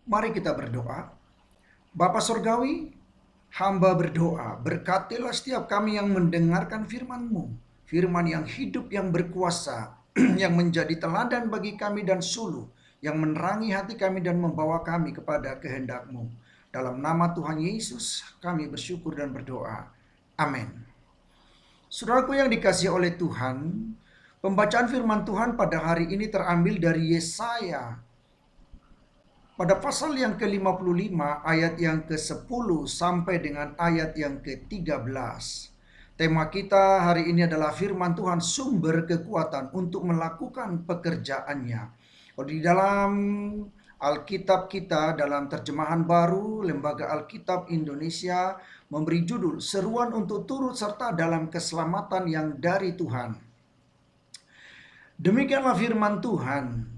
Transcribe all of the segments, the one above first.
Mari kita berdoa. Bapa Surgawi, hamba berdoa, berkatilah setiap kami yang mendengarkan firman-Mu. Firman yang hidup, yang berkuasa, yang menjadi teladan bagi kami dan suluh, yang menerangi hati kami dan membawa kami kepada kehendak-Mu. Dalam nama Tuhan Yesus kami bersyukur dan berdoa. Amin. Saudaraku yang dikasihi oleh Tuhan, pembacaan firman Tuhan pada hari ini terambil dari Yesaya pada pasal yang ke-55 ayat yang ke-10 sampai dengan ayat yang ke-13. Tema kita hari ini adalah firman Tuhan, sumber kekuatan untuk melakukan pekerjaannya. Kalau di dalam Alkitab kita, dalam terjemahan baru Lembaga Alkitab Indonesia, memberi judul seruan untuk turut serta dalam keselamatan yang dari Tuhan. Demikianlah firman Tuhan.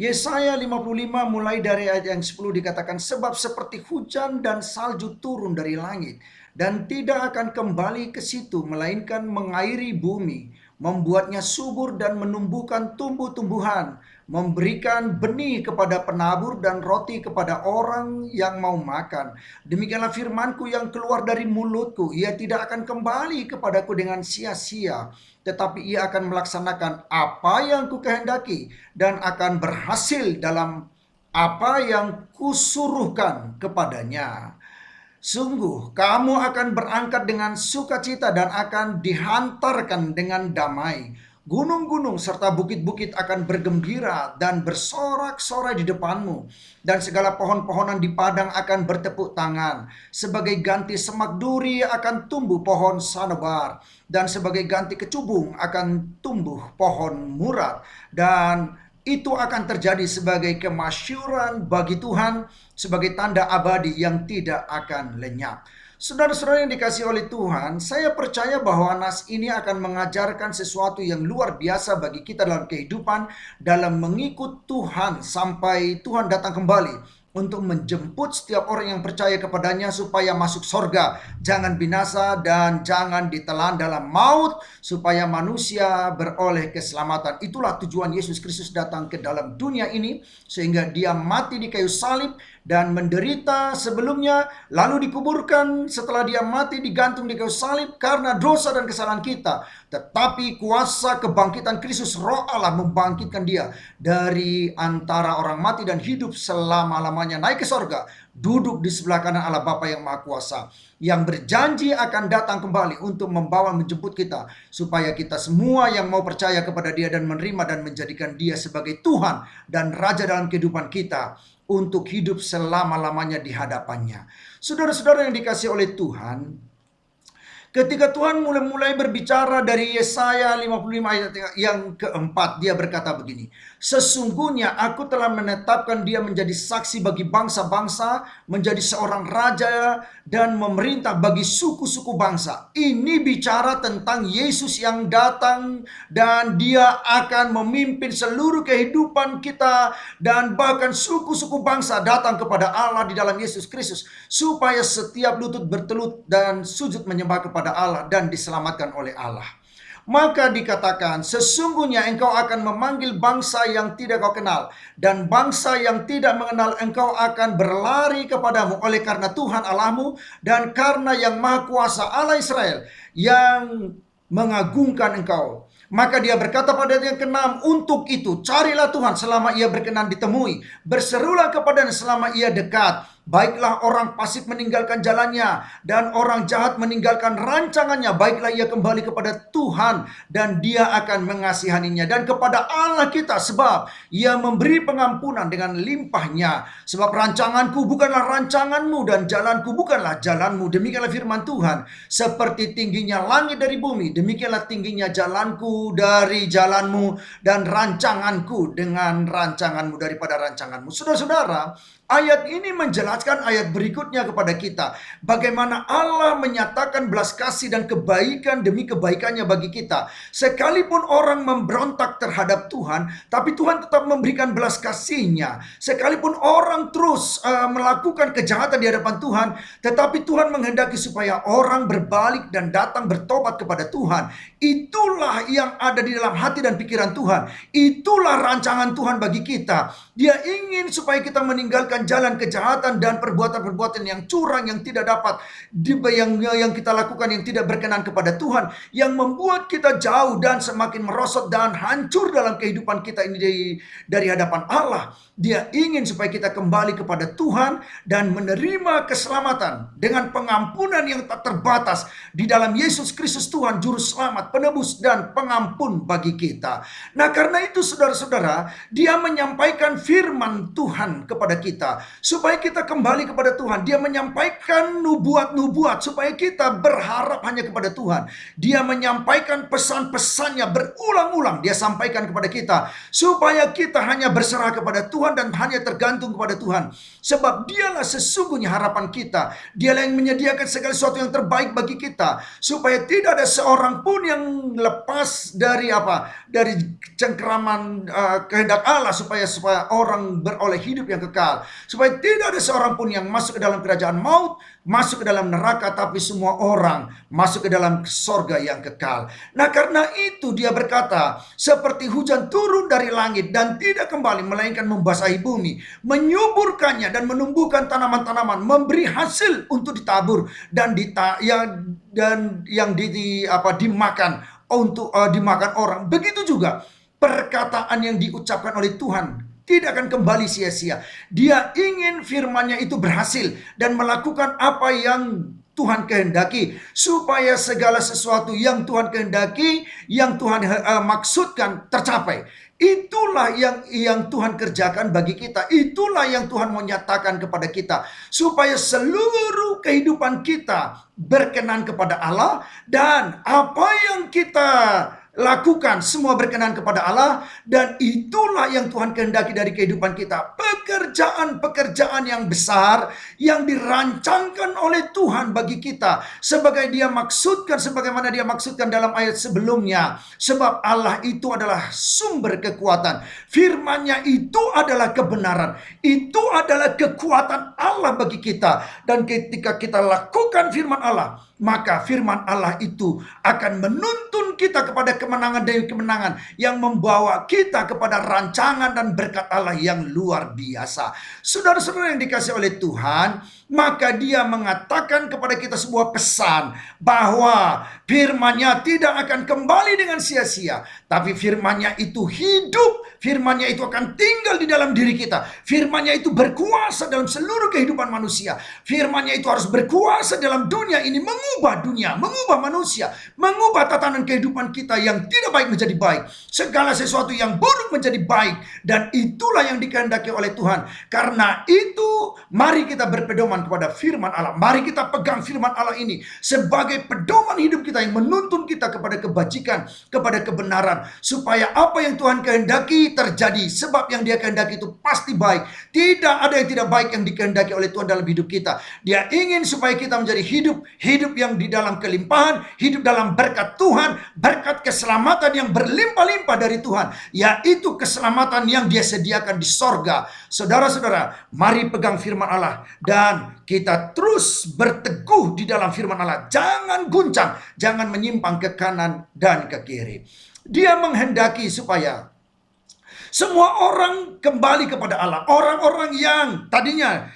Yesaya 55 mulai dari ayat yang 10 dikatakan, sebab seperti hujan dan salju turun dari langit dan tidak akan kembali ke situ, melainkan mengairi bumi, membuatnya subur dan menumbuhkan tumbuh-tumbuhan, memberikan benih kepada penabur dan roti kepada orang yang mau makan. Demikianlah firmanku yang keluar dari mulutku, ia tidak akan kembali kepadaku dengan sia-sia, tetapi ia akan melaksanakan apa yang kukehendaki dan akan berhasil dalam apa yang kusuruhkan kepadanya. Sungguh kamu akan berangkat dengan sukacita dan akan dihantarkan dengan damai. Gunung-gunung serta bukit-bukit akan bergembira dan bersorak-sorai di depanmu. Dan segala pohon-pohonan di padang akan bertepuk tangan. Sebagai ganti semak duri akan tumbuh pohon sanebar. Dan sebagai ganti kecubung akan tumbuh pohon murad. Dan itu akan terjadi sebagai kemasyuran bagi Tuhan, sebagai tanda abadi yang tidak akan lenyap. Saudara-saudara yang dikasihi oleh Tuhan, saya percaya bahwa nas ini akan mengajarkan sesuatu yang luar biasa bagi kita dalam kehidupan, dalam mengikut Tuhan sampai Tuhan datang kembali, untuk menjemput setiap orang yang percaya kepadanya supaya masuk sorga, jangan binasa dan jangan ditelan dalam maut, supaya manusia beroleh keselamatan. Itulah tujuan Yesus Kristus datang ke dalam dunia ini, sehingga dia mati di kayu salib dan menderita sebelumnya, lalu dikuburkan. Setelah dia mati digantung di kayu salib karena dosa dan kesalahan kita, tetapi kuasa kebangkitan Kristus, Roh Allah membangkitkan dia dari antara orang mati dan hidup selama-lamanya, naik ke sorga, duduk di sebelah kanan Allah Bapa yang Maha Kuasa, yang berjanji akan datang kembali untuk membawa menjemput kita, supaya kita semua yang mau percaya kepada dia dan menerima dan menjadikan dia sebagai Tuhan dan Raja dalam kehidupan kita, untuk hidup selama-lamanya di hadapannya. Saudara-saudara yang dikasihi oleh Tuhan, ketika Tuhan mulai berbicara dari Yesaya 55 ayat yang keempat, dia berkata begini, sesungguhnya aku telah menetapkan dia menjadi saksi bagi bangsa-bangsa, menjadi seorang raja dan memerintah bagi suku-suku bangsa. Ini bicara tentang Yesus yang datang dan dia akan memimpin seluruh kehidupan kita, dan bahkan suku-suku bangsa datang kepada Allah di dalam Yesus Kristus, supaya setiap lutut bertelut dan sujud menyembah kepada Allah dan diselamatkan oleh Allah. Maka dikatakan, sesungguhnya engkau akan memanggil bangsa yang tidak kau kenal, dan bangsa yang tidak mengenal engkau akan berlari kepadamu, oleh karena Tuhan Allahmu dan karena yang Maha Kuasa Allah Israel yang mengagungkan engkau. Maka dia berkata pada yang keenam, untuk itu carilah Tuhan selama ia berkenan ditemui, berserulah kepadanya selama ia dekat. Baiklah orang fasik meninggalkan jalannya, dan orang jahat meninggalkan rancangannya. Baiklah ia kembali kepada Tuhan, dan dia akan mengasihaninya, dan kepada Allah kita, sebab ia memberi pengampunan dengan limpahnya. Sebab rancanganku bukanlah rancanganmu, dan jalanku bukanlah jalanmu. Demikianlah firman Tuhan. Seperti tingginya langit dari bumi, demikianlah tingginya jalanku dari jalanmu, dan rancanganku dengan rancanganmu daripada rancanganmu. Saudara-saudara, ayat ini menjelaskan menjelaskan ayat berikutnya kepada kita. Bagaimana Allah menyatakan belas kasih dan kebaikan demi kebaikannya bagi kita. Sekalipun orang memberontak terhadap Tuhan, tapi Tuhan tetap memberikan belas kasih-Nya. Sekalipun orang terus melakukan kejahatan di hadapan Tuhan, tetapi Tuhan menghendaki supaya orang berbalik dan datang bertobat kepada Tuhan. Itulah yang ada di dalam hati dan pikiran Tuhan. Itulah rancangan Tuhan bagi kita. Dia ingin supaya kita meninggalkan jalan kejahatan dan perbuatan-perbuatan yang curang, yang tidak dapat yang kita lakukan, yang tidak berkenan kepada Tuhan, yang membuat kita jauh dan semakin merosot dan hancur dalam kehidupan kita ini dari hadapan Allah. Dia ingin supaya kita kembali kepada Tuhan dan menerima keselamatan dengan pengampunan yang tak terbatas di dalam Yesus Kristus Tuhan, Juru Selamat, Penebus, dan Pengampun bagi kita. Nah, karena itu saudara-saudara, Dia menyampaikan firman Tuhan kepada kita supaya kita kembali kepada Tuhan. Dia menyampaikan nubuat-nubuat supaya kita berharap hanya kepada Tuhan. Dia menyampaikan pesan-pesannya berulang-ulang. Dia sampaikan kepada kita supaya kita hanya berserah kepada Tuhan dan hanya tergantung kepada Tuhan. Sebab Dialah sesungguhnya harapan kita. Dialah yang menyediakan segala sesuatu yang terbaik bagi kita, supaya tidak ada seorang pun yang lepas dari dari cengkeraman kehendak Allah, supaya orang beroleh hidup yang kekal, supaya tidak ada seorang pun yang masuk ke dalam kerajaan maut, masuk ke dalam neraka, tapi semua orang masuk ke dalam sorga yang kekal. Nah, karena itu Dia berkata, seperti hujan turun dari langit dan tidak kembali melainkan membasahi bumi, menyuburkannya dan menumbuhkan tanaman-tanaman, memberi hasil untuk ditabur dan dimakan untuk dimakan orang. Begitu juga perkataan yang diucapkan oleh Tuhan tidak akan kembali sia-sia. Dia ingin firman-Nya itu berhasil dan melakukan apa yang Tuhan kehendaki, supaya segala sesuatu yang Tuhan kehendaki, yang Tuhan maksudkan tercapai. Itulah yang Tuhan kerjakan bagi kita. Itulah yang Tuhan mau nyatakan kepada kita, supaya seluruh kehidupan kita berkenan kepada Allah, dan apa yang kita lakukan semua berkenan kepada Allah. Dan itulah yang Tuhan kehendaki dari kehidupan kita. Pekerjaan-pekerjaan yang besar yang dirancangkan oleh Tuhan bagi kita, sebagaimana Dia maksudkan dalam ayat sebelumnya. Sebab Allah itu adalah sumber kekuatan. Firman-Nya itu adalah kebenaran. Itu adalah kekuatan Allah bagi kita. Dan ketika kita lakukan firman Allah, maka firman Allah itu akan menuntun kita kepada kemenangan demi kemenangan, yang membawa kita kepada rancangan dan berkat Allah yang luar biasa. Saudara-saudara yang dikasihi oleh Tuhan, maka Dia mengatakan kepada kita sebuah pesan, bahwa firman-Nya tidak akan kembali dengan sia-sia, tapi firman-Nya itu hidup, firman-Nya itu akan tinggal di dalam diri kita, firman-Nya itu berkuasa dalam seluruh kehidupan manusia, firman-Nya itu harus berkuasa dalam dunia ini, mengubah dunia, mengubah manusia, mengubah tatanan kehidupan kita yang tidak baik menjadi baik, segala sesuatu yang buruk menjadi baik. Dan itulah yang dikehendaki oleh Tuhan. Karena itu, mari kita berpedoman kepada firman Allah. Mari kita pegang firman Allah ini sebagai pedoman hidup kita, yang menuntun kita kepada kebajikan, kepada kebenaran, supaya apa yang Tuhan kehendaki terjadi. Sebab yang Dia kehendaki itu pasti baik. Tidak ada yang tidak baik yang dikehendaki oleh Tuhan dalam hidup kita. Dia ingin supaya kita menjadi hidup yang di dalam kelimpahan, hidup dalam berkat Tuhan, berkat keselamatan yang berlimpah-limpah dari Tuhan, yaitu keselamatan yang Dia sediakan di sorga. Saudara-saudara, mari pegang firman Allah dan kita terus berteguh di dalam firman Allah. Jangan guncang, jangan menyimpang ke kanan dan ke kiri. Dia menghendaki supaya semua orang kembali kepada Allah. Orang-orang yang tadinya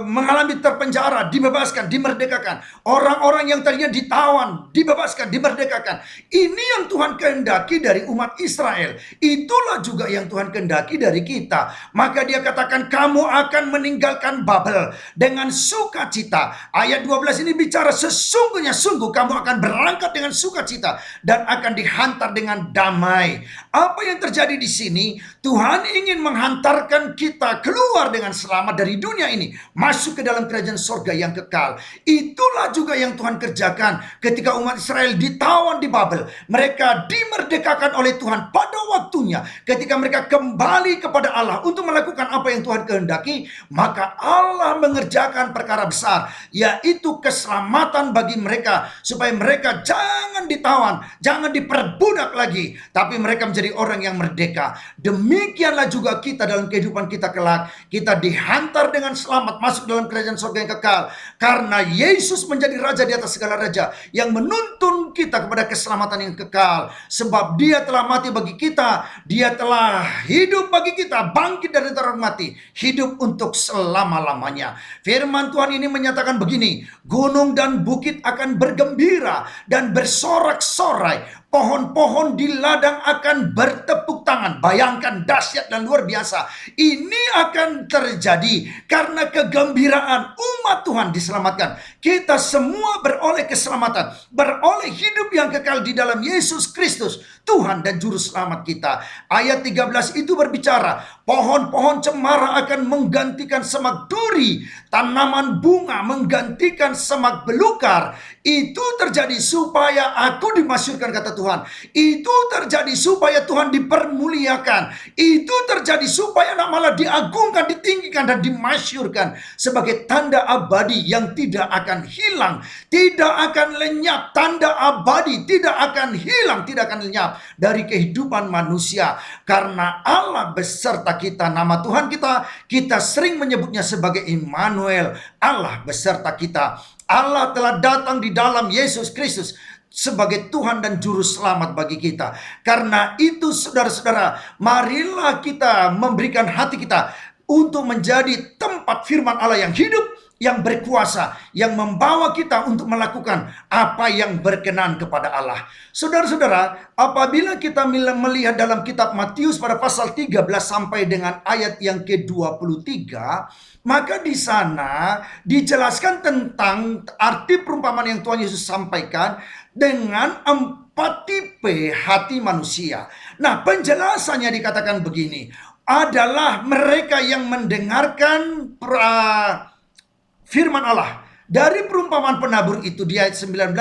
mengalami terpenjara, dibebaskan, dimerdekakan. Orang-orang yang tadinya ditawan, dibebaskan, dimerdekakan. Ini yang Tuhan kehendaki dari umat Israel. Itulah juga yang Tuhan kehendaki dari kita. Maka Dia katakan, kamu akan meninggalkan Babel dengan sukacita. Ayat 12 ini bicara, sesungguhnya sungguh kamu akan berangkat dengan sukacita dan akan dihantar dengan damai. Apa yang terjadi di sini? Tuhan ingin menghantarkan kita keluar dengan selamat dari dunia ini. ini masuk ke dalam kerajaan sorga yang kekal. Itulah juga yang Tuhan kerjakan ketika umat Israel ditawan di Babel. Mereka dimerdekakan oleh Tuhan pada waktunya. Ketika mereka kembali kepada Allah untuk melakukan apa yang Tuhan kehendaki, maka Allah mengerjakan perkara besar, yaitu keselamatan bagi mereka, supaya mereka jangan ditawan, jangan diperbudak lagi, tapi mereka menjadi orang yang merdeka. Demikianlah juga kita dalam kehidupan kita kelak. Kita dihantar dengan selamat masuk dalam kerajaan surga yang kekal, karena Yesus menjadi raja di atas segala raja, yang menuntun kita kepada keselamatan yang kekal. Sebab Dia telah mati bagi kita, Dia telah hidup bagi kita, bangkit dari antara mati, hidup untuk selama-lamanya. Firman Tuhan ini menyatakan begini, gunung dan bukit akan bergembira dan bersorak-sorai, pohon-pohon di ladang akan bertepuk tangan. Bayangkan, dahsyat dan luar biasa. Ini akan terjadi karena kegembiraan umat Tuhan diselamatkan. Kita semua beroleh keselamatan, beroleh hidup yang kekal di dalam Yesus Kristus, Tuhan dan Juru Selamat kita. Ayat 13 itu berbicara, pohon-pohon cemara akan menggantikan semak duri, tanaman bunga menggantikan semak belukar. Itu terjadi supaya aku dimasyhurkan, kata Tuhan. Itu terjadi supaya Tuhan dipermuliakan. Itu terjadi supaya nama Allah diagungkan, ditinggikan, dan dimasyhurkan sebagai tanda abadi yang tidak akan hilang, tidak akan lenyap. Tanda abadi tidak akan hilang, tidak akan lenyap dari kehidupan manusia. Karena Allah beserta kita. Nama Tuhan kita sering menyebutnya sebagai Immanuel, Allah beserta kita. Allah telah datang di dalam Yesus Kristus sebagai Tuhan dan Juru Selamat bagi kita. Karena itu saudara-saudara, marilah kita memberikan hati kita untuk menjadi tempat firman Allah yang hidup, yang berkuasa, yang membawa kita untuk melakukan apa yang berkenan kepada Allah. Saudara-saudara, apabila kita melihat dalam kitab Matius pada pasal 13 sampai dengan ayat yang ke-23, maka di sana dijelaskan tentang arti perumpamaan yang Tuhan Yesus sampaikan dengan 4 tipe hati manusia. Nah, penjelasannya dikatakan begini, adalah mereka yang mendengarkan firman Allah. Dari perumpamaan penabur itu di ayat 19,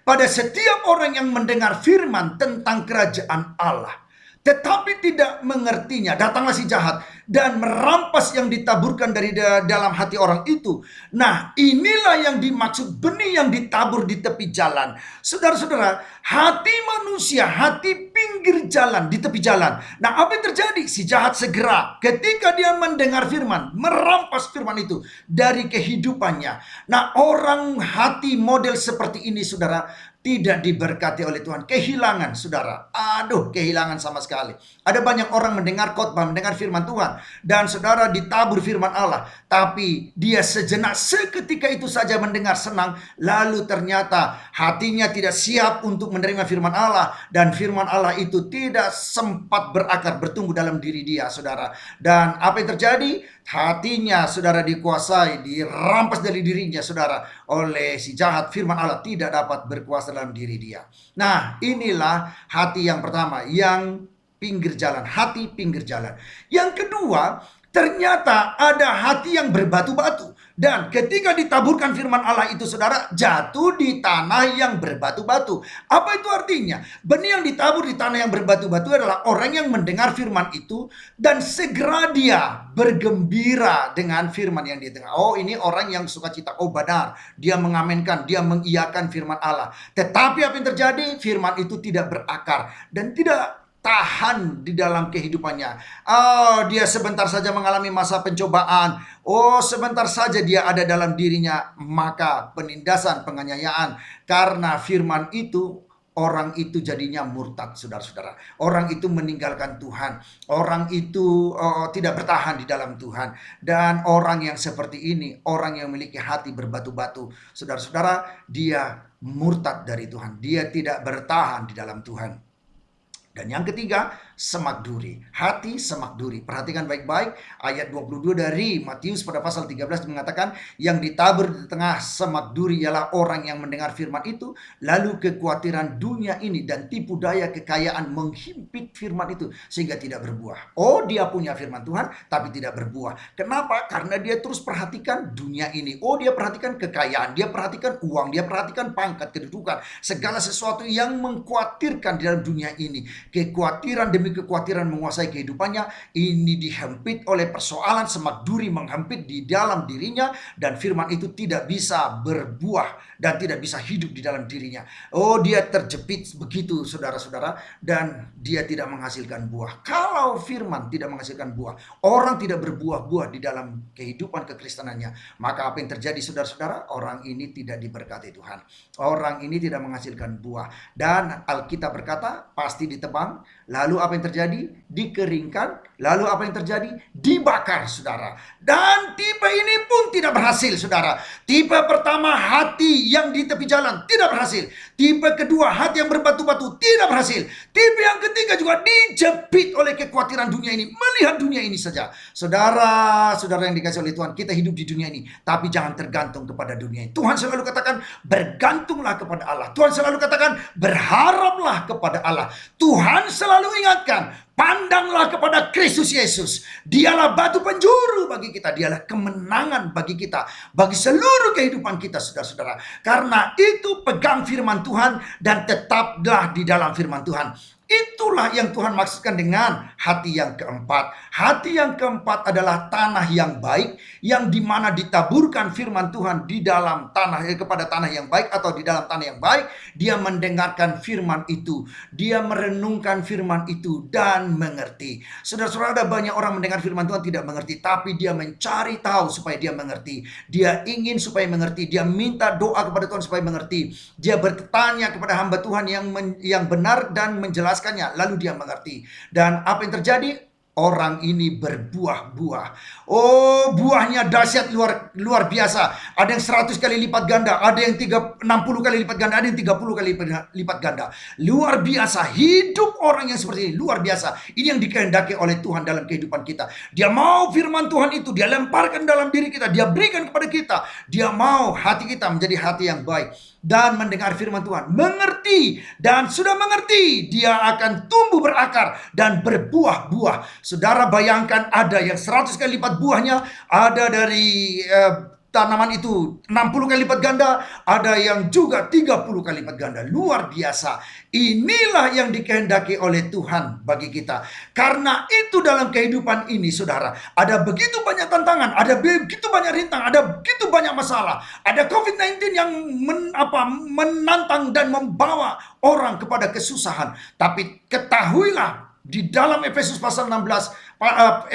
pada setiap orang yang mendengar firman tentang kerajaan Allah, tetapi tidak mengertinya, datanglah si jahat dan merampas yang ditaburkan dari dalam hati orang itu. Nah, inilah yang dimaksud benih yang ditabur di tepi jalan. Saudara-saudara, hati manusia, hati pinggir jalan, di tepi jalan. Nah, apa yang terjadi? Si jahat segera ketika dia mendengar firman, merampas firman itu dari kehidupannya. Nah, orang hati model seperti ini, saudara, tidak diberkati oleh Tuhan. Kehilangan, saudara. Aduh, kehilangan sama sekali. Ada banyak orang mendengar khotbah, mendengar firman Tuhan, dan saudara ditabur firman Allah, tapi dia sejenak seketika itu saja mendengar senang, lalu ternyata hatinya tidak siap untuk menerima firman Allah, dan firman Allah itu tidak sempat berakar, bertumbuh dalam diri dia, saudara. Dan apa yang terjadi? Hatinya, saudara, dikuasai, dirampas dari dirinya, saudara, oleh si jahat. Firman Allah tidak dapat berkuasa dalam diri dia. Nah, inilah hati yang pertama, yang pinggir jalan, hati pinggir jalan. Yang kedua, ternyata ada hati yang berbatu-batu. Dan ketika ditaburkan firman Allah itu, saudara, jatuh di tanah yang berbatu-batu. Apa itu artinya? Benih yang ditabur di tanah yang berbatu-batu adalah orang yang mendengar firman itu dan segera dia bergembira dengan firman yang dia dengar. Oh, ini orang yang sukacita. Oh, benar, dia mengamenkan, dia mengiyakan firman Allah. Tetapi apa yang terjadi? Firman itu tidak berakar dan tidak tahan di dalam kehidupannya. Oh, dia sebentar saja mengalami masa pencobaan. Oh, sebentar saja dia ada dalam dirinya maka penindasan, penganiayaan. Karena firman itu, orang itu jadinya murtad, saudara-saudara. Orang itu meninggalkan Tuhan. Orang itu tidak bertahan di dalam Tuhan. Dan orang yang seperti ini, orang yang memiliki hati berbatu-batu, saudara-saudara, dia murtad dari Tuhan. Dia tidak bertahan di dalam Tuhan. Dan yang ketiga, semak duri. Hati semak duri. Perhatikan baik-baik ayat 22 dari Matius pada pasal 13 mengatakan, yang ditabur di tengah semak duri ialah orang yang mendengar firman itu, lalu kekhawatiran dunia ini dan tipu daya kekayaan menghimpit firman itu sehingga tidak berbuah. Oh, dia punya firman Tuhan tapi tidak berbuah. Kenapa? Karena dia terus perhatikan dunia ini. Oh, dia perhatikan kekayaan, dia perhatikan uang, dia perhatikan pangkat, kedudukan, segala sesuatu yang mengkhawatirkan di dalam dunia ini. Kekhawatiran demi kekhawatiran menguasai kehidupannya. Ini dihempit oleh persoalan semak duri menghempit di dalam dirinya, dan firman itu tidak bisa berbuah dan tidak bisa hidup di dalam dirinya. Oh, dia terjepit begitu, saudara-saudara, dan dia tidak menghasilkan buah. Kalau firman tidak menghasilkan buah, orang tidak berbuah-buah di dalam kehidupan kekristenannya, maka apa yang terjadi, saudara-saudara? Orang ini tidak diberkati Tuhan. Orang ini tidak menghasilkan buah. Dan Alkitab berkata, pasti ditebang. Lalu apa yang terjadi? Dikeringkan. Lalu apa yang terjadi? Dibakar, saudara. Dan tipe ini pun tidak berhasil, saudara. Tipe pertama, hati yang di tepi jalan, tidak berhasil. Tipe kedua, hati yang berbatu-batu, tidak berhasil. Tipe yang ketiga juga dijepit oleh kekhawatiran dunia ini, melihat dunia ini saja. Saudara-saudara yang dikasihi oleh Tuhan, kita hidup di dunia ini, tapi jangan tergantung kepada dunia ini. Tuhan selalu katakan, bergantunglah kepada Allah. Tuhan selalu katakan, berharaplah kepada Allah. Tuhan selalu ingatkan, pandanglah kepada Kristus Yesus. Dialah batu penjuru bagi kita. Dialah kemenangan bagi kita, bagi seluruh kehidupan kita, saudara-saudara. Karena itu pegang firman Tuhan dan tetaplah di dalam firman Tuhan. Itulah yang Tuhan maksudkan dengan hati yang keempat. Hati yang keempat adalah tanah yang baik, yang dimana ditaburkan firman Tuhan di dalam tanah, kepada tanah yang baik atau di dalam tanah yang baik. Dia mendengarkan firman itu, dia merenungkan firman itu dan mengerti. Saudara-saudara, ada banyak orang mendengar firman Tuhan tidak mengerti, tapi dia mencari tahu supaya dia mengerti. Dia ingin supaya mengerti, dia minta doa kepada Tuhan supaya mengerti. Dia bertanya kepada hamba Tuhan yang benar dan menjelaskan, lalu dia mengerti. Dan apa yang terjadi? Orang ini berbuah-buah. Oh, buahnya dahsyat, luar biasa. Ada yang 100 kali lipat ganda, ada yang 60 kali lipat ganda, ada yang 30 kali lipat ganda. Luar biasa. Hidup orang yang seperti ini luar biasa. Ini yang dikehendaki oleh Tuhan dalam kehidupan kita. Dia mau firman Tuhan itu dia lemparkan dalam diri kita, dia berikan kepada kita. Dia mau hati kita menjadi hati yang baik dan mendengar firman Tuhan, mengerti, dan sudah mengerti, dia akan tumbuh berakar dan berbuah-buah. Saudara bayangkan, ada yang 100 kali lipat buahnya, ada dari tanaman itu 60 kali lipat ganda, ada yang juga 30 kali lipat ganda. Luar biasa. Inilah yang dikehendaki oleh Tuhan bagi kita. Karena itu dalam kehidupan ini, saudara, ada begitu banyak tantangan, ada begitu banyak rintang, ada begitu banyak masalah. Ada COVID-19 yang menantang dan membawa orang kepada kesusahan. Tapi ketahuilah, di dalam Efesus pasal 16,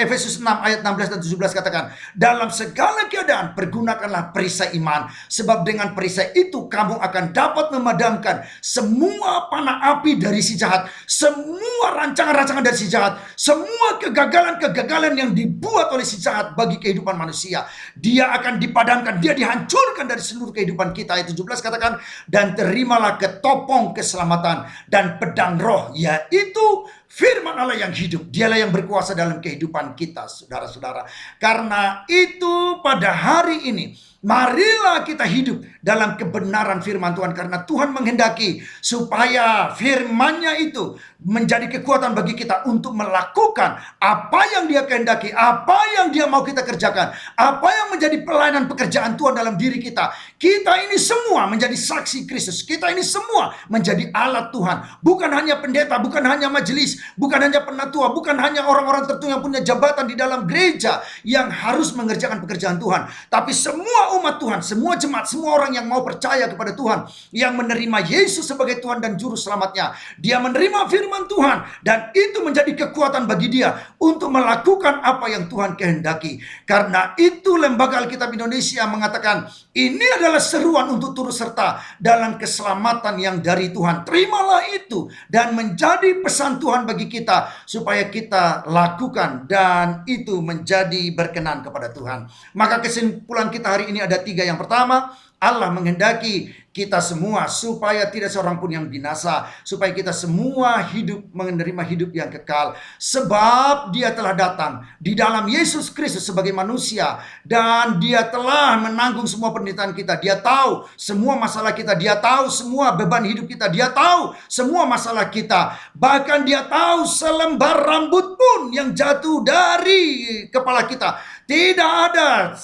Efesus 6 ayat 16 dan 17 katakan, dalam segala keadaan pergunakanlah perisai iman, sebab dengan perisai itu kamu akan dapat memadamkan semua panah api dari si jahat, semua rancangan-rancangan dari si jahat, semua kegagalan-kegagalan yang dibuat oleh si jahat bagi kehidupan manusia. Dia akan dipadamkan, dia dihancurkan dari seluruh kehidupan kita. Ayat 17 katakan, dan terimalah ketopong keselamatan dan pedang roh, yaitu firman Allah yang hidup. Dialah yang berkuasa dalam kehidupan kita, saudara-saudara. Karena itu pada hari ini, marilah kita hidup dalam kebenaran firman Tuhan. Karena Tuhan menghendaki supaya firman-Nya itu menjadi kekuatan bagi kita untuk melakukan apa yang Dia kehendaki, apa yang Dia mau kita kerjakan, apa yang menjadi pelayanan pekerjaan Tuhan dalam diri kita. Kita ini semua menjadi saksi Kristus. Kita ini semua menjadi alat Tuhan. Bukan hanya pendeta, bukan hanya majelis, bukan hanya penatua, bukan hanya orang-orang tertentu yang punya jabatan di dalam gereja yang harus mengerjakan pekerjaan Tuhan. Tapi semua umat Tuhan, semua jemaat, semua orang yang mau percaya kepada Tuhan, yang menerima Yesus sebagai Tuhan dan Juru Selamatnya, dia menerima firman Tuhan, dan itu menjadi kekuatan bagi dia untuk melakukan apa yang Tuhan kehendaki. Karena itu Lembaga Alkitab Indonesia mengatakan, ini adalah seruan untuk turut serta dalam keselamatan yang dari Tuhan. Terimalah itu dan menjadi pesan Tuhan bagi kita supaya kita lakukan, dan itu menjadi berkenan kepada Tuhan. Maka kesimpulan kita hari ini ada 3. Yang pertama, Allah menghendaki kita semua supaya tidak seorang pun yang binasa, supaya kita semua hidup menerima hidup yang kekal. Sebab Dia telah datang di dalam Yesus Kristus sebagai manusia, dan Dia telah menanggung semua penderitaan kita. Dia tahu semua masalah kita, Dia tahu semua beban hidup kita, Dia tahu semua masalah kita. Bahkan Dia tahu selembar rambut pun yang jatuh dari kepala kita. Tidak ada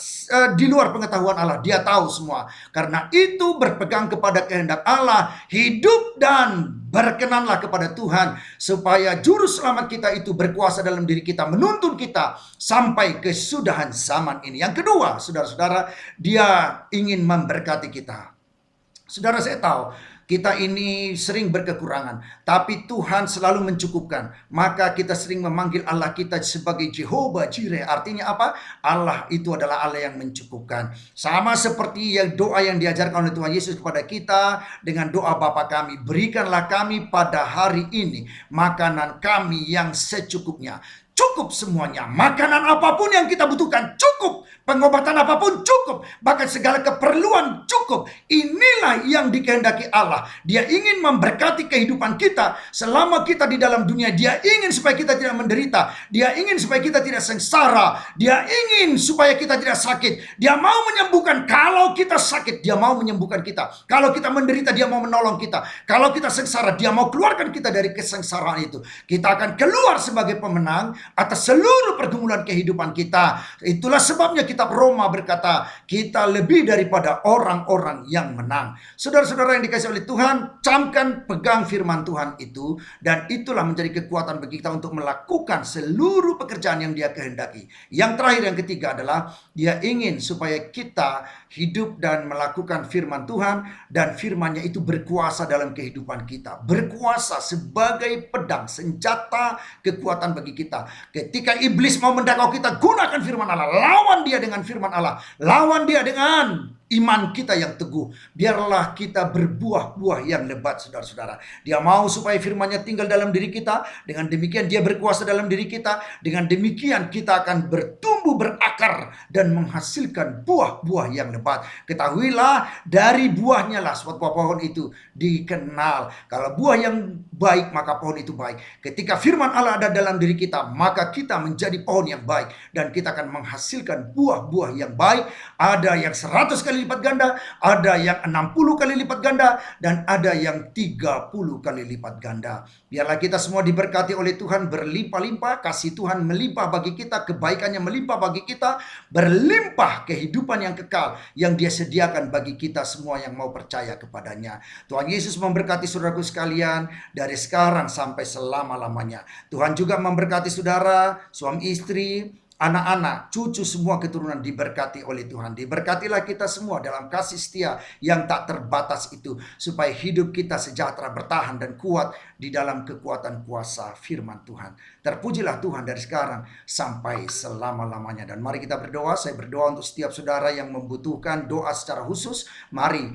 di luar pengetahuan Allah. Dia tahu semua. Karena itu berpegang kepada kehendak Allah, hidup dan berkenanlah kepada Tuhan, supaya juru selamat kita itu berkuasa dalam diri kita, menuntun kita sampai kesudahan zaman ini. Yang kedua, saudara-saudara, Dia ingin memberkati kita. Saudara, saya tahu kita ini sering berkekurangan, tapi Tuhan selalu mencukupkan. Maka kita sering memanggil Allah kita sebagai Jehovah Jireh. Artinya apa? Allah itu adalah Allah yang mencukupkan. Sama seperti yang doa yang diajarkan oleh Tuhan Yesus kepada kita dengan doa Bapa kami, berikanlah kami pada hari ini makanan kami yang secukupnya. Cukup semuanya. Makanan apapun yang kita butuhkan cukup. Pengobatan apapun cukup. Bahkan segala keperluan cukup. Inilah yang dikehendaki Allah. Dia ingin memberkati kehidupan kita selama kita di dalam dunia. Dia ingin supaya kita tidak menderita. Dia ingin supaya kita tidak sengsara. Dia ingin supaya kita tidak sakit. Dia mau menyembuhkan kalau kita sakit. Dia mau menyembuhkan kita. Kalau kita menderita, Dia mau menolong kita. Kalau kita sengsara, Dia mau keluarkan kita dari kesengsaraan itu. Kita akan keluar sebagai pemenang atas seluruh pergumulan kehidupan kita. Itulah sebabnya kitab Roma berkata, kita lebih daripada orang-orang yang menang. Saudara-saudara yang dikasihi oleh Tuhan, camkan, pegang firman Tuhan itu, dan itulah menjadi kekuatan bagi kita untuk melakukan seluruh pekerjaan yang Dia kehendaki. Yang terakhir, yang ketiga adalah Dia ingin supaya kita hidup dan melakukan firman Tuhan, dan firman-Nya itu berkuasa dalam kehidupan kita. Berkuasa sebagai pedang, senjata kekuatan bagi kita. Ketika iblis mau mendakau kita, gunakan firman Allah. Lawan dia dengan firman Allah. Lawan dia dengan iman kita yang teguh. Biarlah kita berbuah-buah yang lebat, saudara-saudara. Dia mau supaya firman-Nya tinggal dalam diri kita. Dengan demikian Dia berkuasa dalam diri kita. Dengan demikian kita akan bertumbuh, berakar, dan menghasilkan buah-buah yang lebat. Ketahuilah, dari buahnya lah suatu pohon itu dikenal. Kalau buah yang baik, maka pohon itu baik. Ketika firman Allah ada dalam diri kita, maka kita menjadi pohon yang baik. Dan kita akan menghasilkan buah-buah yang baik. Ada yang 100 kali lipat ganda, ada yang 60 kali lipat ganda, dan ada yang 30 kali lipat ganda. Biarlah kita semua diberkati oleh Tuhan berlimpah-limpah, kasih Tuhan melimpah bagi kita, kebaikannya melimpah bagi kita, berlimpah kehidupan yang kekal yang Dia sediakan bagi kita semua yang mau percaya kepadanya. Tuhan Yesus memberkati saudaraku sekalian dari sekarang sampai selama-lamanya. Tuhan juga memberkati saudara, suami istri, anak-anak, cucu, semua keturunan diberkati oleh Tuhan. Diberkatilah kita semua dalam kasih setia yang tak terbatas itu, supaya hidup kita sejahtera, bertahan, dan kuat di dalam kekuatan kuasa firman Tuhan. Terpujilah Tuhan dari sekarang sampai selama-lamanya. Dan mari kita berdoa. Saya berdoa untuk setiap saudara yang membutuhkan doa secara khusus. Mari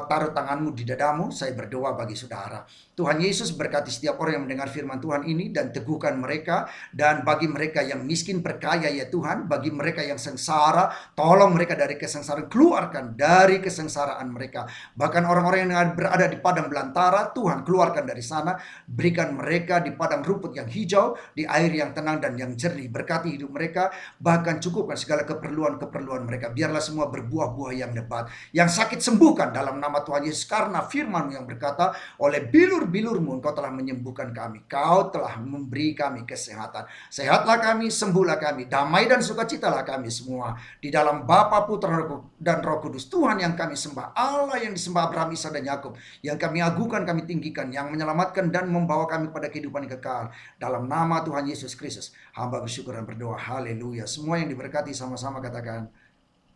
taruh tanganmu di dadamu. Saya berdoa bagi saudara. Tuhan Yesus berkati setiap orang yang mendengar firman Tuhan ini, dan teguhkan mereka. Dan bagi mereka yang miskin, perkaya ya Tuhan. Bagi mereka yang sengsara, tolong mereka dari kesengsaraan. Keluarkan dari kesengsaraan mereka. Bahkan orang-orang yang berada di padang belantara, Tuhan keluarkan dari sana. Berikan mereka di padang rumput yang hijau, di air yang tenang dan yang jernih. Berkati hidup mereka. Bahkan cukupkan segala keperluan-keperluan mereka. Biarlah semua berbuah-buah yang lebat. Yang sakit sembuhkan dalam nama Tuhan Yesus. Karena firman yang berkata, oleh bilur-bilurmu Engkau telah menyembuhkan kami. Kau telah memberi kami kesehatan. Sehatlah kami, sembuhlah kami. Damai dan sukacitalah kami semua. Di dalam Bapa, Putra, dan Roh Kudus. Tuhan yang kami sembah. Allah yang disembah Abraham, Ishak, dan Yakub. Yang kami agukan, kami tinggikan. Yang menyelamatkan dan membawa kami pada kehidupan yang kekal. Dalam nama Tuhan Yesus Kristus, hamba bersyukur dan berdoa. Haleluya. Semua yang diberkati sama-sama katakan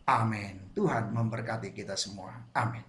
amin. Tuhan memberkati kita semua. Amin.